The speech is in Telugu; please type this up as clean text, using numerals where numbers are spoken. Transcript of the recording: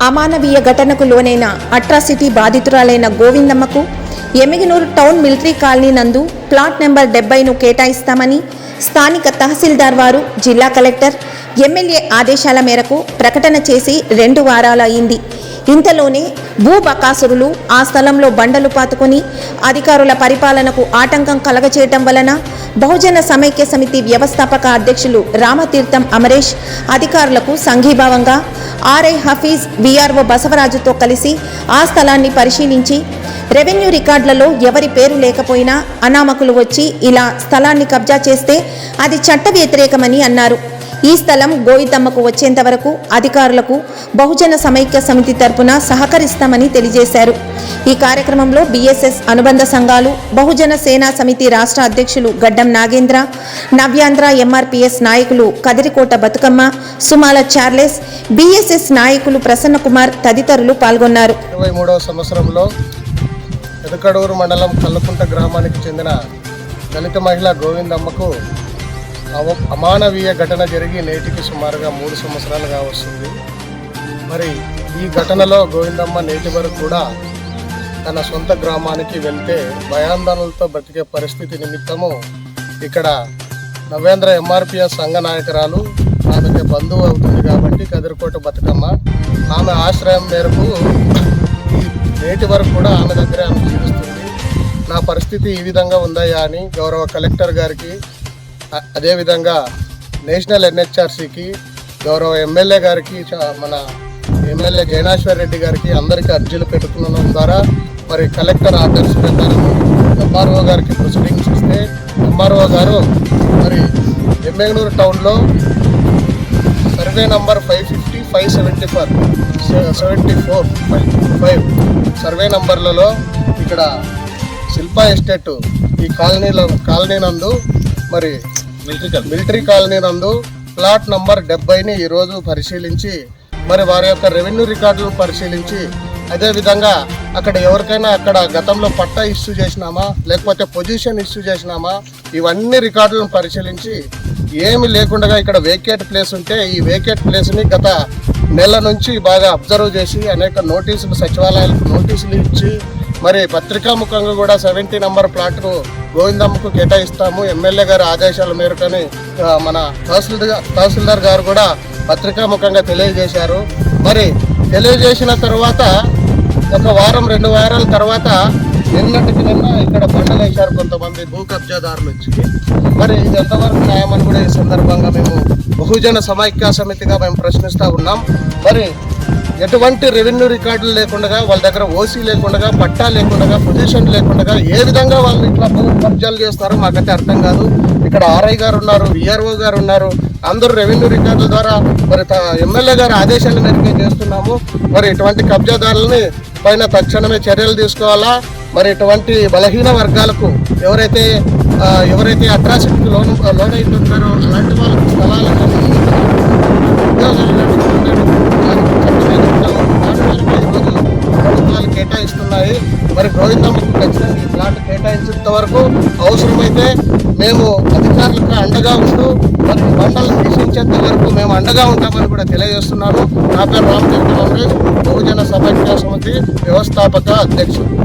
అమానవీయ ఘటనకు లోనైన అట్రాసిటీ బాధితురాలైన గోవిందమ్మకు ఎమ్మిగనూరు టౌన్ మిలిటరీ కాలనీ నందు ప్లాట్ నెంబర్ 70ను కేటాయిస్తామని స్థానిక తహసీల్దార్ వారు జిల్లా కలెక్టర్ ఎమ్మెల్యే ఆదేశాల మేరకు ప్రకటన చేసి 2 వారాలు అయింది. ఇంతలోనే భూబకాసురులు ఆ స్థలంలో బండలు పాతుకొని అధికారుల పరిపాలనకు ఆటంకం కలగచేయటం వలన బహుజన సమైక్య సమితి వ్యవస్థాపక అధ్యక్షులు రామతీర్థం అమరేష్ అధికారులకు సంఘీభావంగా ఆర్ఐ హఫీజ్ విఆర్ఓ బసవరాజుతో కలిసి ఆ స్థలాన్ని పరిశీలించి రెవెన్యూ రికార్డులలో ఎవరి పేరు లేకపోయినా అనామకులు వచ్చి ఇలా స్థలాన్ని కబ్జా చేస్తే అది చట్ట వ్యతిరేకమని అన్నారు. ఈ స్థలం గోవిందమ్మకు వచ్చేంత వరకు అధికారులకు బహుజన సమైక్య సమితి తరపున సహకరిస్తామని తెలియజేశారు. ఈ కార్యక్రమంలో బీఎస్ఎస్ అనుబంధ సంఘాలు, బహుజన సేనా సమితి రాష్ట్ర అధ్యక్షులు గడ్డం నాగేంద్ర, నవ్యాంధ్ర ఎంఆర్పీఎస్ నాయకులు కదిరికోట బతుకమ్మ, సుమాల చార్లెస్, బీఎస్ఎస్ నాయకులు ప్రసన్న కుమార్ తదితరులు పాల్గొన్నారు. 23వ సంవత్సరంలో ఎదకడూరు మండలం కల్లకుంట గ్రామానికి చెందిన దళిత మహిళ గోవిందమ్మకు అమానవీయ ఘటన జరిగి నేటికి సుమారుగా 3 సంవత్సరాలుగా వస్తుంది. మరి ఈ ఘటనలో గోవిందమ్మ నేటి వరకు కూడా తన సొంత గ్రామానికి వెళ్తే భయాందోళనలతో బ్రతికే పరిస్థితి నిమిత్తము ఇక్కడ నవ్యాంధ్ర ఎంఆర్పిఎస్ సంఘ నాయకురాలు ఆమెకి బంధువు అవుతుంది కాబట్టి కదిరికోట బతుకమ్మ ఆమె ఆశ్రయం మేరకు నేటి వరకు కూడా ఆమె దగ్గరే ఆమె జీవిస్తుంది. నా పరిస్థితి ఈ విధంగా ఉందయ్యా అని గౌరవ కలెక్టర్ గారికి, అదేవిధంగా నేషనల్ ఎన్హెచ్ఆర్సీకి, గౌరవ ఎమ్మెల్యే గారికి, మన ఎమ్మెల్యే జైనాశ్వర్ రెడ్డి గారికి అందరికీ అర్జీలు పెట్టుకున్న ద్వారా మరి కలెక్టర్ ఆర్డర్స్ ప్రకారం ఎంఆర్ఓ గారికి ప్రొసీడింగ్స్ ఇస్తే ఎంఆర్ఓ గారు మరి ఎమ్మెగనూరు టౌన్లో సర్వే నంబర్ 550, 574 సర్వే నంబర్లలో ఇక్కడ శిల్పా ఎస్టేట్ ఈ కాలనీ నందు మరి మిలిటరీ కాలనీ నందు ప్లాట్ నంబర్ 70ని ఈరోజు పరిశీలించి మరి వారి యొక్క రెవెన్యూ రికార్డులను పరిశీలించి, అదేవిధంగా అక్కడ ఎవరికైనా అక్కడ గతంలో పట్టా ఇష్యూ చేసినామా లేకపోతే పొజిషన్ ఇష్యూ చేసినామా ఇవన్నీ రికార్డులను పరిశీలించి ఏమి లేకుండా ఇక్కడ వేకేట్ ప్లేస్ ఉంటే ఈ వేకేట్ ప్లేస్ని గత నెల నుంచి బాగా అబ్జర్వ్ చేసి అనేక నోటీసులు, సచివాలయాలకు నోటీసులు ఇచ్చి మరి పత్రికాముఖంగా కూడా 70 నంబర్ ప్లాట్ను గోవిందమ్మకు కేటాయిస్తాము ఎమ్మెల్యే గారి ఆదేశాల మేరకని మన తహసీల్దార్ గారు కూడా పత్రికాముఖంగా తెలియజేశారు. మరి తెలియజేసిన తర్వాత ఒక వారం 2 వారాల తర్వాత నిన్నటికి నిన్న ఇక్కడ బండలేశారు కొంతమంది భూ కబ్జాదారులు వచ్చి. మరి ఇది ఎంతవరకు న్యాయమని కూడా ఈ సందర్భంగా మేము బహుజన సమైక్య సమితిగా మేము ప్రశ్నిస్తూ ఉన్నాం. మరి ఎటువంటి రెవెన్యూ రికార్డులు లేకుండా, వాళ్ళ దగ్గర ఓసీ లేకుండా, పట్టా లేకుండా, పొజిషన్ లేకుండా ఏ విధంగా వాళ్ళు ఇట్లా భూ కబ్జాలు చేస్తారో మాకైతే అర్థం కాదు. ఇక్కడ ఆర్ఐ గారు ఉన్నారు, విఆర్ఓ గారు ఉన్నారు, అందరూ రెవెన్యూ రికార్డుల ద్వారా మరి ఎమ్మెల్యే గారి ఆదేశాల మేరకే చేస్తున్నాము. మరి ఇటువంటి కబ్జాదారులని పైన తక్షణమే చర్యలు తీసుకోవాలా. మరి ఇటువంటి బలహీన వర్గాలకు ఎవరైతే అట్రాసిటీకి లోనైతుంటారో అలాంటి వాళ్ళకి స్థలాలను ప్రభుత్వాలు కేటాయిస్తున్నాయి. మరి గోవిందమ్మకు ఖచ్చితంగా ఈ ప్లాట్ కేటాయించేంత వరకు అవసరమైతే మేము అధికారులకు అండగా ఉంటూ మరి బండలు తీసించేంత వరకు మేము అండగా ఉంటామని కూడా తెలియజేస్తున్నాను. నా పేరు రామతీర్థం అమరేష్, బహుజన సమైక్య సమితి వ్యవస్థాపక అధ్యక్షుడు.